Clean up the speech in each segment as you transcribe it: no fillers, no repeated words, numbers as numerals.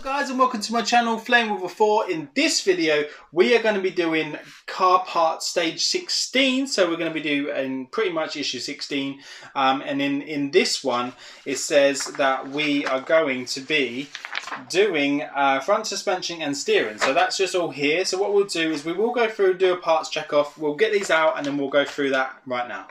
What's up guys, and welcome to my channel Flame with a 4. In this video we are going to be doing car part stage 16, so we're going to be doing pretty much issue 16, and in this one it says that we are going to be doing front suspension and steering. So that's just all here. So what we'll do is we will go through, do a parts check off, we'll get these out and then we'll go through that right now.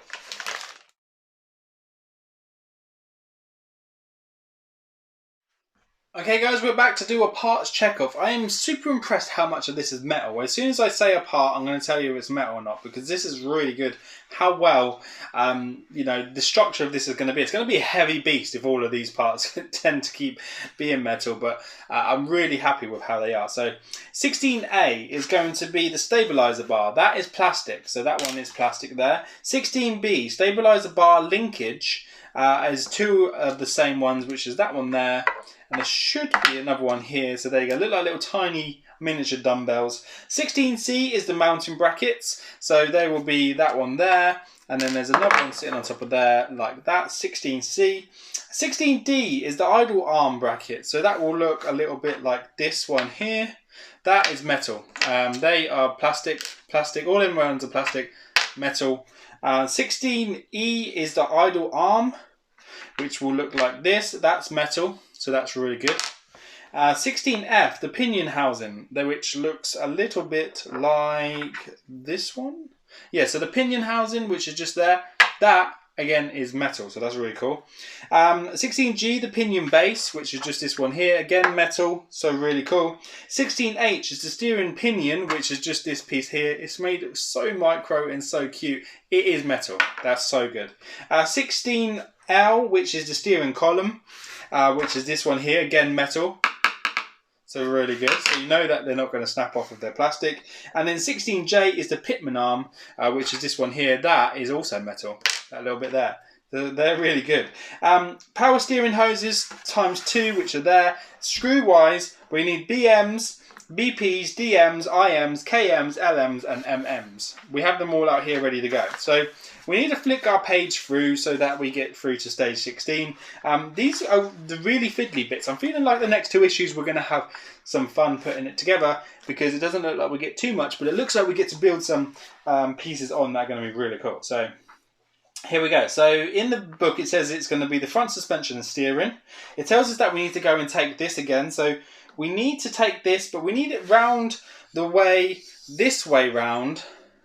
Okay guys, we're back to do a parts check-off. I am super impressed how much of this is metal. As soon as I say a part, I'm going to tell you if it's metal or not, because this is really good. How well, you know, the structure of this is going to be. It's going to be a heavy beast if all of these parts tend to keep being metal, but I'm really happy with how they are. So 16A is going to be the stabilizer bar. That is plastic, so that one is plastic there. 16B, stabilizer bar linkage, is two of the same ones, which is that one there. And there should be another one here. So there you go. Look like little tiny miniature dumbbells. 16C is the mounting brackets. So there will be that one there. And then there's another one sitting on top of there like that. 16C. 16D is the idle arm bracket. So that will look a little bit like this one here. That is metal. They are plastic. All in rounds of plastic, metal. 16E is the idle arm, which will look like this. That's metal. So that's really good. 16F, the pinion housing, which looks a little bit like this one. Yeah, so the pinion housing, which is just there, that again is metal, so that's really cool. 16G, the pinion base, which is just this one here, again metal, so really cool. 16H is the steering pinion, which is just this piece here. It's made so micro and so cute. It is metal, that's so good. 16L, which is the steering column, which is this one here, again metal, so really good. So you know that they're not going to snap off of their plastic. And then 16J is the pitman arm, which is this one here. That is also metal, that little bit there. They're really good. Power steering hoses ×2, which are there. Screw wise, we need BMs, BPs, DMs, IMs, KMs, LMs and MMs. We have them all out here ready to go. So we need to flick our page through so that we get through to stage 16. These are the really fiddly bits. I'm feeling like the next two issues we're going to have some fun putting it together, because it doesn't look like we get too much, but it looks like we get to build some pieces on that are going to be really cool. So here we go. So in the book it says it's going to be the front suspension and steering. It tells us that we need to go and take this again. So we need to take this, but we need it round the way, this way round,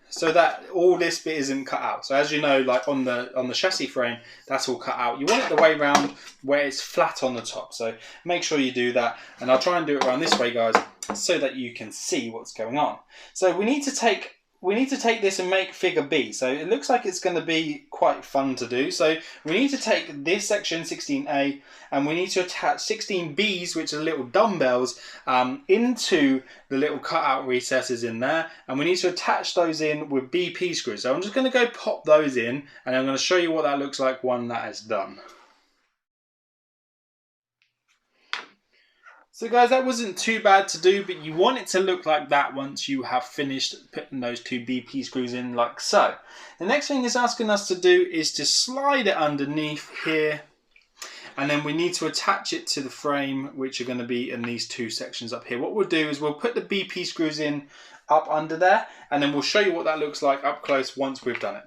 so that all this bit isn't cut out. So as you know, like on the chassis frame, that's all cut out. You want it the way round where it's flat on the top. So make sure you do that. And I'll try and do it around this way, guys, so that you can see what's going on. So we need to take this and make figure B. So it looks like it's going to be quite fun to do. So we need to take this section 16A and we need to attach 16Bs, which are little dumbbells, into the little cutout recesses in there, and we need to attach those in with BP screws. So I'm just going to go pop those in and I'm going to show you what that looks like when that is done. So guys, that wasn't too bad to do, but you want it to look like that once you have finished putting those two BP screws in like so. The next thing it's asking us to do is to slide it underneath here, and then we need to attach it to the frame, which are going to be in these two sections up here. What we'll do is we'll put the BP screws in up under there, and then we'll show you what that looks like up close once we've done it.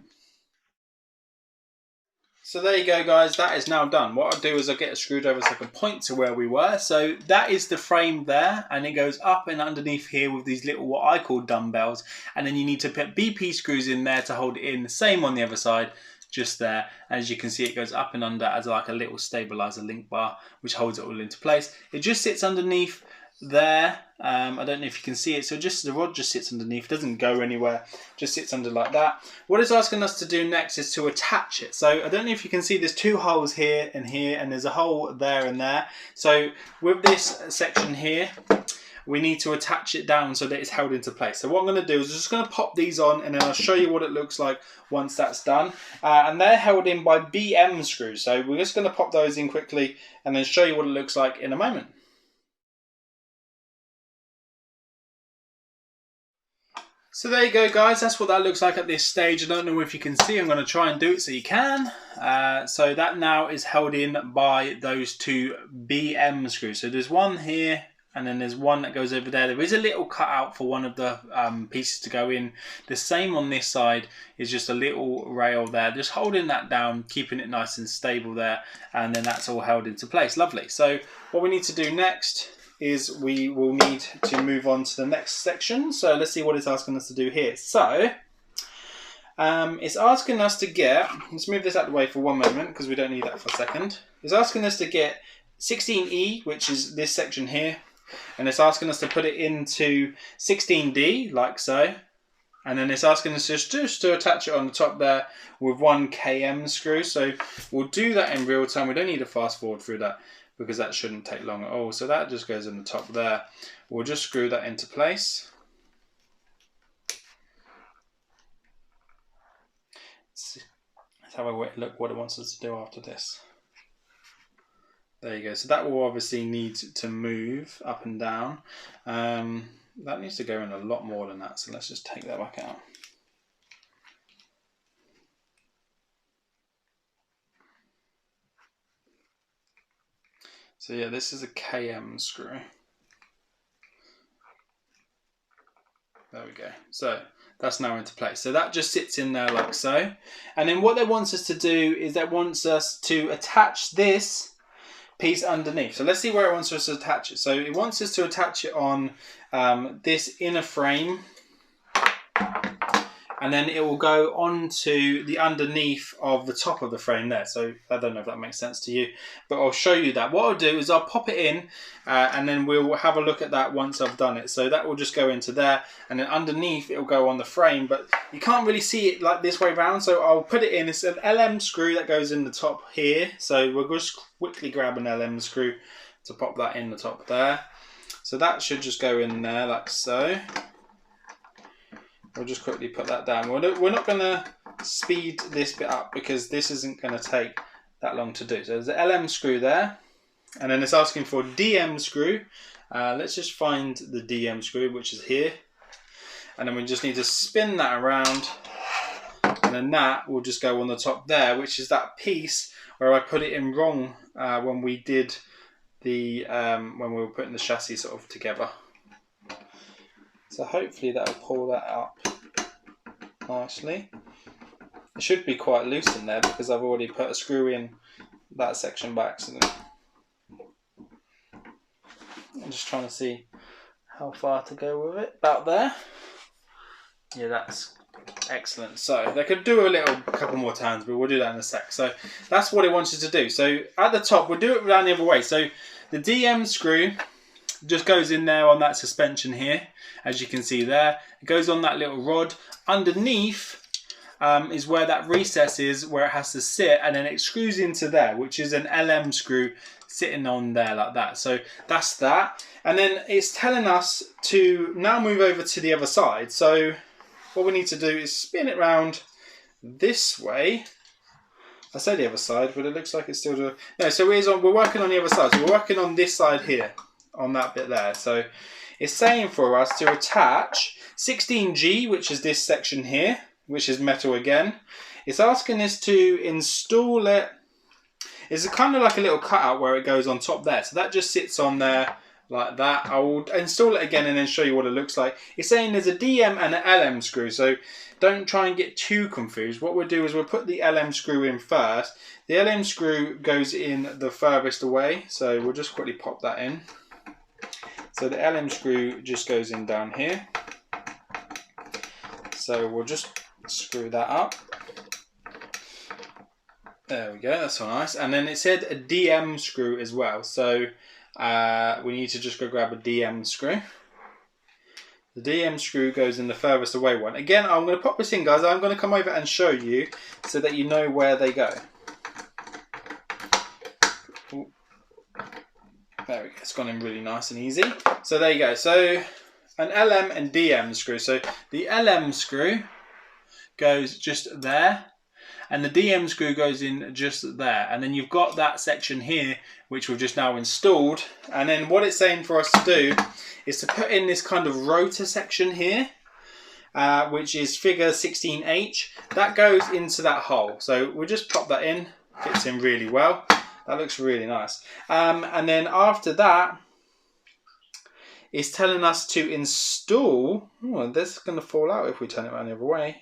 So there you go guys, that is now done. What I'll do is I'll get a screwdriver so I can point to where we were. So that is the frame there, and it goes up and underneath here with these little, what I call dumbbells, and then you need to put BP screws in there to hold it in. The same on the other side, just there. As you can see, it goes up and under as like a little stabilizer link bar, which holds it all into place. It just sits underneath there. I don't know if you can see it, so just the rod just sits underneath, doesn't go anywhere, just sits under like that. What it's asking us to do next is to attach it. So I don't know if you can see, there's two holes here, and there's a hole there and there. So with this section here, we need to attach it down so that it's held into place. So what I'm going to do is I'm just going to pop these on, and then I'll show you what it looks like once that's done. And they're held in by BM screws, so we're just going to pop those in quickly and then show you what it looks like in a moment. So there you go guys, that's what that looks like at this stage. I don't know if you can see, I'm going to try and do it so you can. So that now is held in by those two BM screws. So there's one here and then there's one that goes over there. There is a little cutout for one of the pieces to go in. The same on this side is just a little rail there, just holding that down, keeping it nice and stable there, and then that's all held into place. Lovely. So what we need to do next is we will need to move on to the next section. So let's see what it's asking us to do here. So it's asking us to get, let's move this out of the way for one moment because we don't need that for a second. It's asking us to get 16E, which is this section here, and it's asking us to put it into 16D, like so. And then it's asking us just to attach it on the top there with 1 km screw. So we'll do that in real time. We don't need to fast forward through that because that shouldn't take long at all. So that just goes in the top there. We'll just screw that into place. Let's have a look what it wants us to do after this. There you go. So that will obviously need to move up and down. That needs to go in a lot more than that. So let's just take that back out. So yeah, this is a KM screw. There we go. So that's now into place. So that just sits in there like so. And then what they want us to do is they want us to attach this piece underneath. So let's see where it wants us to attach it. So it wants us to attach it on this inner frame, and then it will go onto the underneath of the top of the frame there. So I don't know if that makes sense to you, but I'll show you that. What I'll do is I'll pop it in and then we'll have a look at that once I've done it. So that will just go into there, and then underneath it will go on the frame, but you can't really see it like this way round. So I'll put it in. It's an LM screw that goes in the top here. So we'll just quickly grab an LM screw to pop that in the top there. So that should just go in there like so. We'll just quickly put that down. We're not going to speed this bit up because this isn't going to take that long to do. So there's the LM screw there, and then it's asking for DM screw. Let's just find the DM screw, which is here, and then we just need to spin that around, and then that will just go on the top there, which is that piece where I put it in wrong when we did the when we were putting the chassis sort of together. So hopefully that'll pull that up nicely. It should be quite loose in there because I've already put a screw in that section by accident. I'm just trying to see how far to go with it. About there. Yeah, that's excellent. So they could do a couple more times, but we'll do that in a sec. So that's what it wants you to do. So at the top, we'll do it down the other way. So the DM screw just goes in there on that suspension here, as you can see there. It goes on that little rod. Underneath is where that recess is, where it has to sit, and then it screws into there, which is an LM screw sitting on there like that. So that's that. And then it's telling us to now move over to the other side. So what we need to do is spin it round this way. I say the other side, but it looks like it's still doing... No, so we're working on the other side. So we're working on this side here, on that bit there. So it's saying for us to attach 16G, which is this section here, which is metal again. It's asking us to install it. It's kind of like a little cutout where it goes on top there. So that just sits on there like that. I will install it again and then show you what it looks like. It's saying there's a DM and an LM screw, so don't try and get too confused. What we'll do is we'll put the LM screw in first. The LM screw goes in the furthest away, so we'll just quickly pop that in. So the LM screw just goes in down here. So we'll just screw that up. There we go, that's all nice. And then it said a DM screw as well. So we need to just go grab a DM screw. The DM screw goes in the furthest away one. Again, I'm going to pop this in, guys. I'm going to come over and show you so that you know where they go. Ooh. There we go. It's gone in really nice and easy. So there you go. So an LM and DM screw. So the LM screw goes just there, and the DM screw goes in just there. And then you've got that section here, which we've just now installed. And then what it's saying for us to do is to put in this kind of rotor section here, which is figure 16H. That goes into that hole. So we'll just pop that in. Fits in really well. That looks really nice. And then after that, is telling us to install. Oh, this is going to fall out if we turn it around the other way.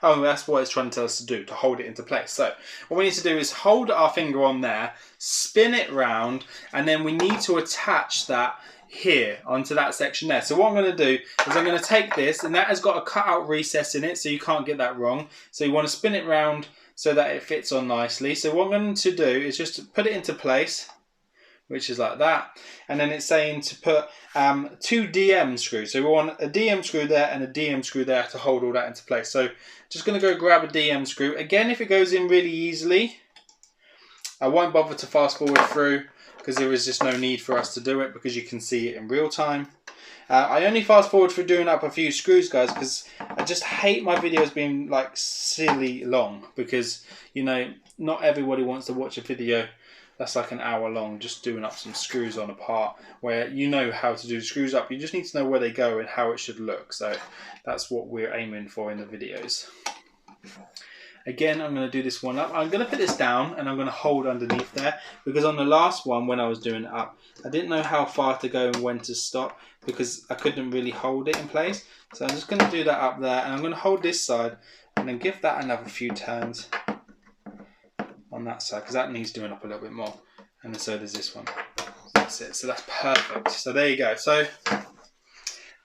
Oh, that's what it's trying to tell us to do, to hold it into place. So what we need to do is hold our finger on there, spin it round, and then we need to attach that here onto that section there. So what I'm going to do is I'm going to take this, and that has got a cutout recess in it, so you can't get that wrong. So you want to spin it round so that it fits on nicely. So what I'm going to do is just put it into place, which is like that, and then it's saying to put 2 DM screws. So we want a DM screw there and a DM screw there to hold all that into place. So just going to go grab a DM screw. Again, if it goes in really easily, I won't bother to fast forward through because there is just no need for us to do it because you can see it in real time. I only fast forward for doing up a few screws, guys, because I just hate my videos being like silly long, because, you know, not everybody wants to watch a video that's like an hour long just doing up some screws on a part where you know how to do the screws up. You just need to know where they go and how it should look. So that's what we're aiming for in the videos. Again, I'm going to do this one up. I'm going to put this down and I'm going to hold underneath there, because on the last one when I was doing it up, I didn't know how far to go and when to stop because I couldn't really hold it in place. So I'm just going to do that up there, and I'm going to hold this side and then give that another few turns on that side, because that needs doing up a little bit more, and so does this one. That's it. So that's perfect. So there you go. So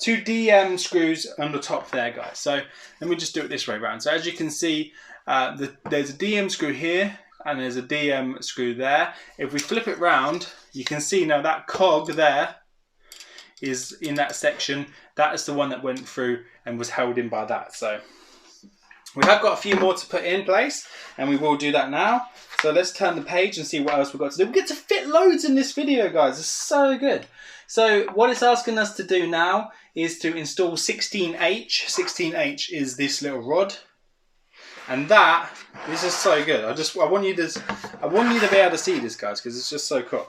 2 DM screws on the top there, guys. So let me just do it this way around. So as you can see, there's a DM screw here and there's a DM screw there. If we flip it round, you can see now that cog there is in that section. That is the one that went through and was held in by that. So we have got a few more to put in place, and we will do that now. So let's turn the page and see what else we've got to do. We get to fit loads in this video, guys. It's so good. So what it's asking us to do now is to install 16H. 16H is this little rod. And this is so good. I want you to be able to see this, guys, because it's just so cool.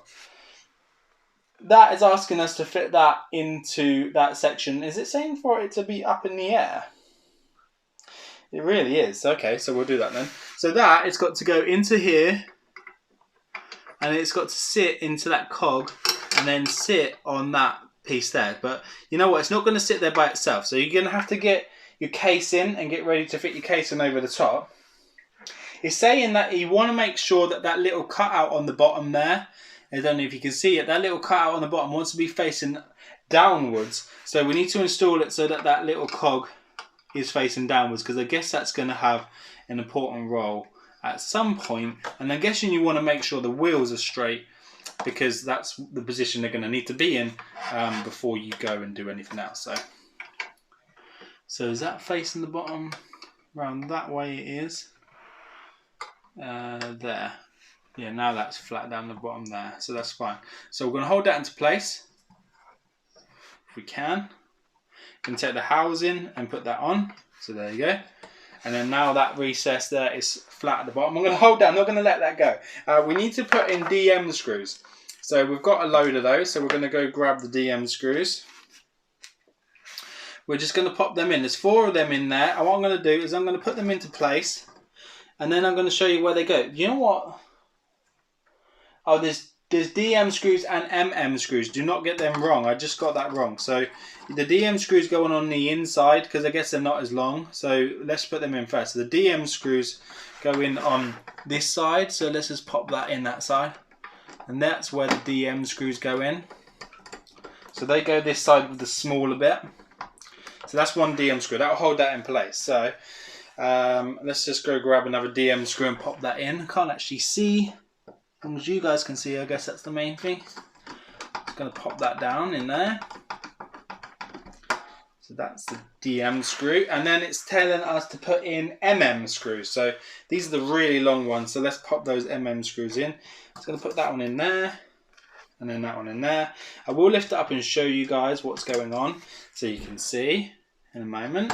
That is asking us to fit that into that section. Is it saying for it to be up in the air? It really is. Okay, so we'll do that then. So that, it's got to go into here, and it's got to sit into that cog, and then sit on that piece there. But you know what? It's not going to sit there by itself. So you're going to have to get your case in and get ready to fit your case in over the top. It's saying that you want to make sure that that little cutout on the bottom there, I don't know if you can see it, that little cutout on the bottom wants to be facing downwards. So we need to install it so that that little cog is facing downwards, because I guess that's going to have an important role at some point. And I'm guessing you want to make sure the wheels are straight, because that's the position they're going to need to be in before you go and do anything else. So is that facing the bottom? Around that way it is. There. Yeah, now that's flat down the bottom there. So that's fine. So we're going to hold that into place. If we can. We can take the housing and put that on. So there you go. And then now that recess there is flat at the bottom. I'm going to hold that. I'm not going to let that go. We need to put in DM screws. So we've got a load of those. So we're going to go grab the DM screws. We're just going to pop them in. There's 4 of them in there. And what I'm going to do is I'm going to put them into place. And then I'm going to show you where they go. You know what? Oh, there's DM screws and MM screws. Do not get them wrong. I just got that wrong. So the DM screws going on the inside, because I guess they're not as long. So let's put them in first. So the DM screws go in on this side. So let's just pop that in that side. And that's where the DM screws go in. So they go this side with the smaller bit. So that's one DM screw. That'll hold that in place. So let's just go grab another DM screw and pop that in. I can't actually see. As long as you guys can see, I guess that's the main thing. Just going to pop that down in there. So that's the DM screw. And then it's telling us to put in MM screws. So these are the really long ones. So let's pop those MM screws in. Just going to put that one in there. And then that one in there. I will lift it up and show you guys what's going on, so you can see in a moment.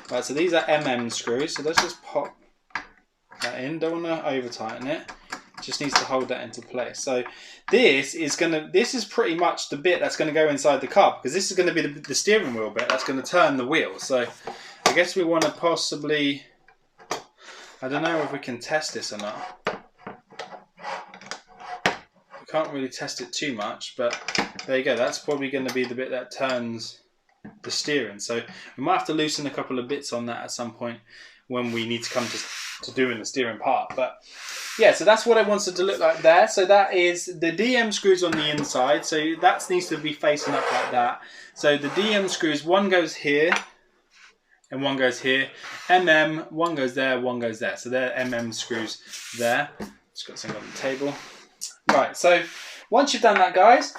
Right, so these are MM screws. So let's just pop that in. Don't want to over tighten it. Just needs to hold that into place. So this is pretty much the bit that's going to go inside the car, because this is going to be the steering wheel bit that's going to turn the wheel. So I guess we want to possibly, I don't know if we can test this or not. We can't really test it too much, but there you go. That's probably going to be the bit that turns the steering. So we might have to loosen a couple of bits on that at some point when we need to come to doing the steering part. But yeah, so that's what I wanted to look like there. So that is the DM screws on the inside. So that needs to be facing up like that. So the DM screws, one goes here and one goes here. one goes there, one goes there. So they're screws there. Just got something on the table. Right, so once you've done that, guys,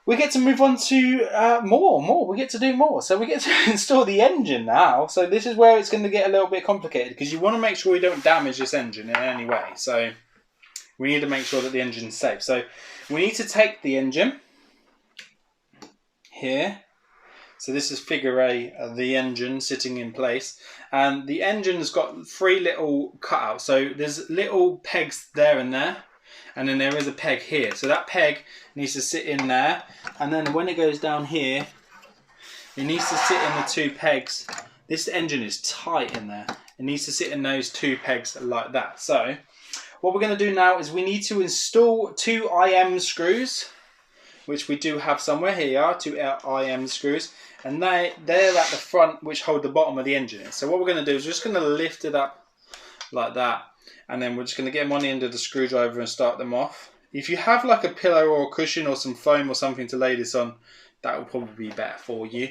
we get to move on to more. We get to do more. So we get to install the engine now. So this is where it's going to get a little bit complicated because you want to make sure we don't damage this engine in any way. So we need to make sure that the engine's safe. So we need to take the engine here. So this is figure A of the engine sitting in place. And the engine's got 3 little cutouts. So there's little pegs there and there. And then there is a peg here. So that peg needs to sit in there. And then when it goes down here, it needs to sit in the 2 pegs. This engine is tight in there. It needs to sit in those 2 pegs like that. So what we're going to do now is we need to install 2 IM screws, which we do have somewhere. Here you are, 2 IM screws. And they're at the front, which hold the bottom of the engine in. So what we're going to do is we're just going to lift it up like that. And then we're just going to get them on the end of the screwdriver and start them off. If you have like a pillow or a cushion or some foam or something to lay this on, that will probably be better for you.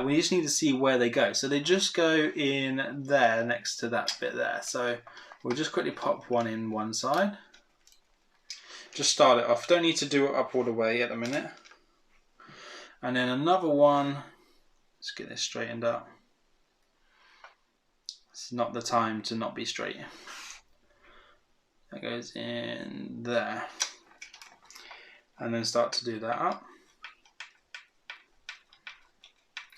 We just need to see where they go. So they just go in there next to that bit there. So we'll just quickly pop one in one side. Just start it off. Don't need to do it up all the way at the minute. And then another one. Let's get this straightened up. It's not the time to not be straight. That goes in there. And then start to do that up.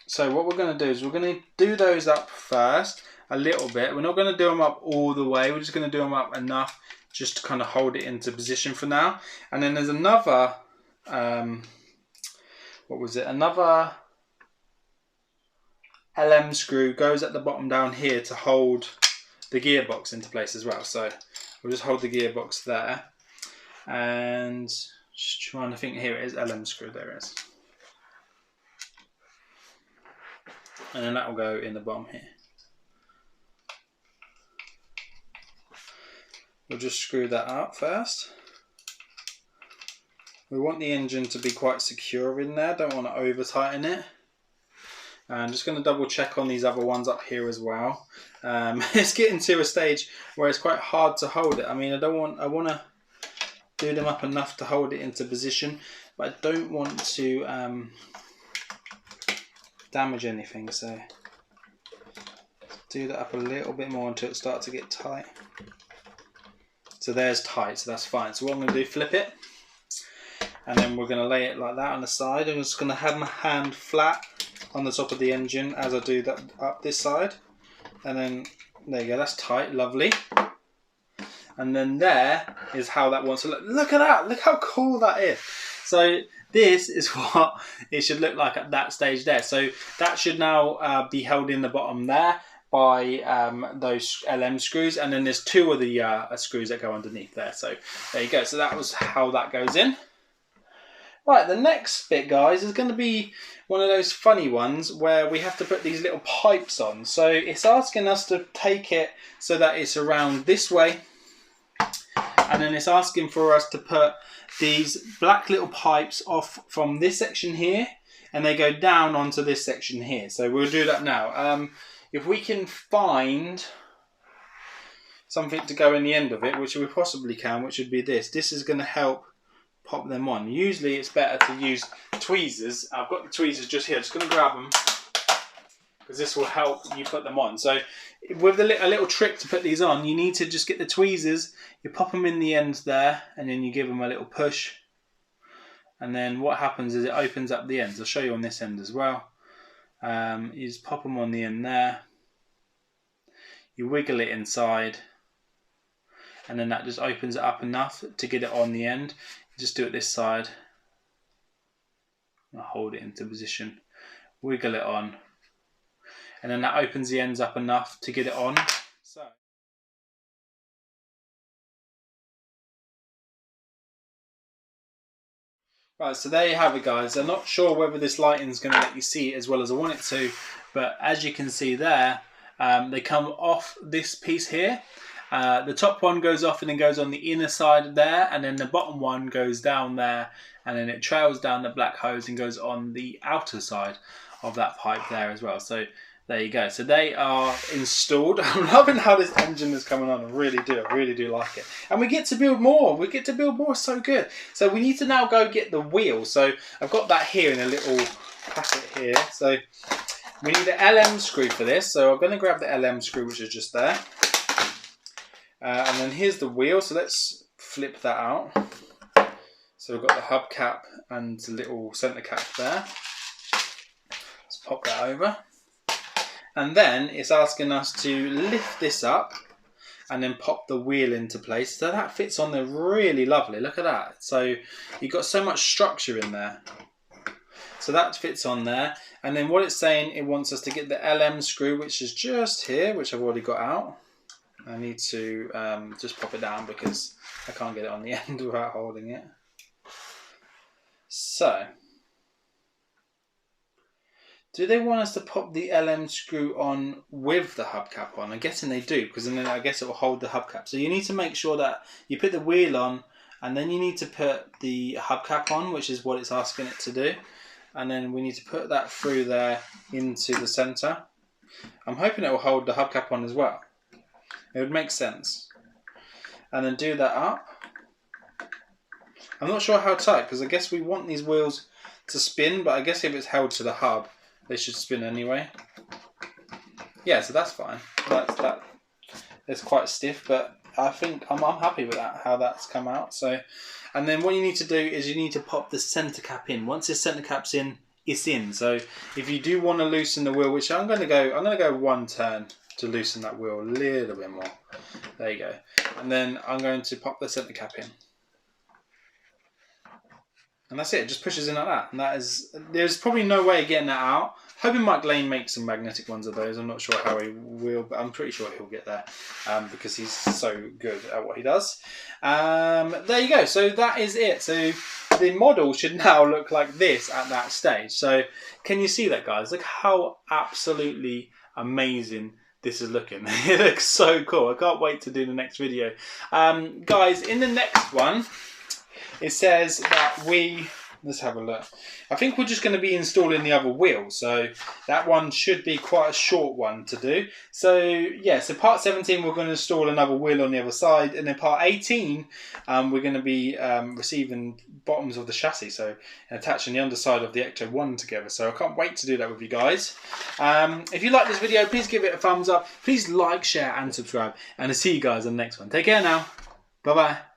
So what we're going to do is we're going to do those up first a little bit. We're not going to do them up all the way. We're just going to do them up enough just to kind of hold it into position for now. And then there's another, Another LM screw goes at the bottom down here to hold the gearbox into place as well. So we'll just hold the gearbox there. And just trying to think, here it is, LM screw, there it is. And then that will go in the bottom here. We'll just screw that up first. We want the engine to be quite secure in there, don't want to over tighten it. I'm just going to double check on these other ones up here as well. It's getting to a stage where it's quite hard to hold it. I mean, I want to do them up enough to hold it into position, but I don't want to damage anything, so do that up a little bit more until it starts to get tight. So there's tight, so that's fine. So what I'm going to do, flip it, and then we're going to lay it like that on the side. I'm just going to have my hand flat on the top of the engine as I do that up this side, and then there you go, that's tight, lovely. And then there is how that wants to look. Look at that, look how cool that is. So this is what it should look like at that stage there. So that should now be held in the bottom there by those LM screws, and then there's 2 of the screws that go underneath there. So there you go, so that was how that goes in. Right, the next bit, guys, is going to be one of those funny ones where we have to put these little pipes on. So it's asking us to take it so that it's around this way, and then it's asking for us to put these black little pipes off from this section here, and they go down onto this section here. So we'll do that now. If we can find something to go in the end of it, which we possibly can, which would be this. This is going to help pop them on. Usually it's better to use tweezers. I've got the tweezers just here. I'm just going to grab them because this will help you put them on. So with a little trick to put these on, you need to just get the tweezers, you pop them in the ends there, and then you give them a little push. And then what happens is it opens up the ends. I'll show you on this end as well. You just pop them on the end there. You wiggle it inside, and then that just opens it up enough to get it on the end. Just do it this side. I'll hold it into position. Wiggle it on, and then that opens the ends up enough to get it on. So Right, so there you have it, guys. I'm not sure whether this lighting is going to let you see it as well as I want it to, but as you can see there, they come off this piece here. The top one goes off and then goes on the inner side there, and then the bottom one goes down there, and then it trails down the black hose and goes on the outer side of that pipe there as well. So there you go. So they are installed. I'm loving how this engine is coming on. I really do like it. And we get to build more. We get to build more. So good. So we need to now go get the wheel. So I've got that here in a little packet here. So we need an LM screw for this. So I'm going to grab the LM screw, which is just there. And then here's the wheel. So let's flip that out. So we've got the hubcap and the little centre cap there. Let's pop that over. And then it's asking us to lift this up and then pop the wheel into place. So that fits on there really lovely. Look at that. So you've got so much structure in there. So that fits on there. And then what it's saying, it wants us to get the LM screw, which is just here, which I've already got out. I need to just pop it down because I can't get it on the end without holding it. So, do they want us to pop the LM screw on with the hubcap on? I'm guessing they do, because then I guess it will hold the hubcap. So you need to make sure that you put the wheel on, and then you need to put the hubcap on, which is what it's asking it to do. And then we need to put that through there into the centre. I'm hoping it will hold the hubcap on as well. It would make sense. And then do that up. I'm not sure how tight, because I guess we want these wheels to spin, but I guess if it's held to the hub, they should spin anyway. Yeah, so that's fine. It's quite stiff, but I think I'm happy with that, how that's come out. So, and then what you need to do is you need to pop the centre cap in. Once the centre cap's in, it's in. So if you do want to loosen the wheel, which I'm going to go one turn to loosen that wheel a little bit more. There you go. And then I'm going to pop the centre cap in. And that's it. It just pushes in like that. And that is, there's probably no way of getting that out. Hoping Mike Lane makes some magnetic ones of those. I'm not sure how he will, but I'm pretty sure he'll get there because he's so good at what he does. There you go. So that is it. So the model should now look like this at that stage. So can you see that, guys? Look how absolutely amazing this is looking. It looks so cool. I can't wait to do the next video. Guys, in the next one, it says that let's have a look. I think we're just going to be installing the other wheel. So that one should be quite a short one to do. So yeah, so part 17, we're going to install another wheel on the other side. And then part 18, we're going to be receiving bottoms of the chassis. So attaching the underside of the Ecto-1 together. So I can't wait to do that with you guys. If you like this video, please give it a thumbs up. Please like, share and subscribe. And I'll see you guys on the next one. Take care now. Bye-bye.